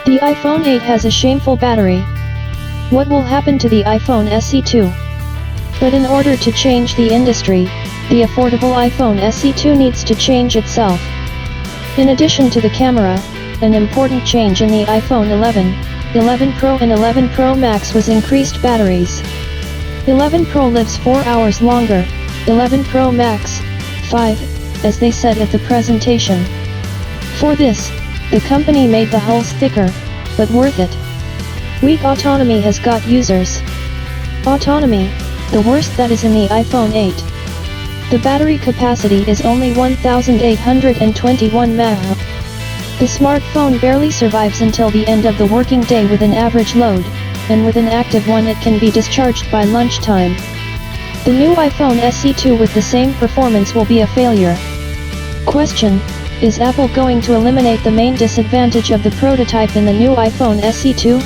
The iPhone 8 has a shameful battery. What will happen to the iPhone SE2? But in order to change the industry, the affordable iPhone SE2 needs to change itself. In addition to the camera, an important change in the iPhone 11, 11 Pro and 11 Pro Max was increased batteries. 11 Pro lives 4 hours longer, 11 Pro Max, 5, as they said at the presentation. For this, the company made the hulls thicker, but worth it. Weak autonomy has got users. Autonomy, the worst that is in the iPhone 8. The battery capacity is only 1821 mAh. The smartphone barely survives until the end of the working day with an average load, and with an active one it can be discharged by lunchtime. The new iPhone SE2 with the same performance will be a failure. Question: is Apple going to eliminate the main disadvantage of the prototype in the new iPhone SE2?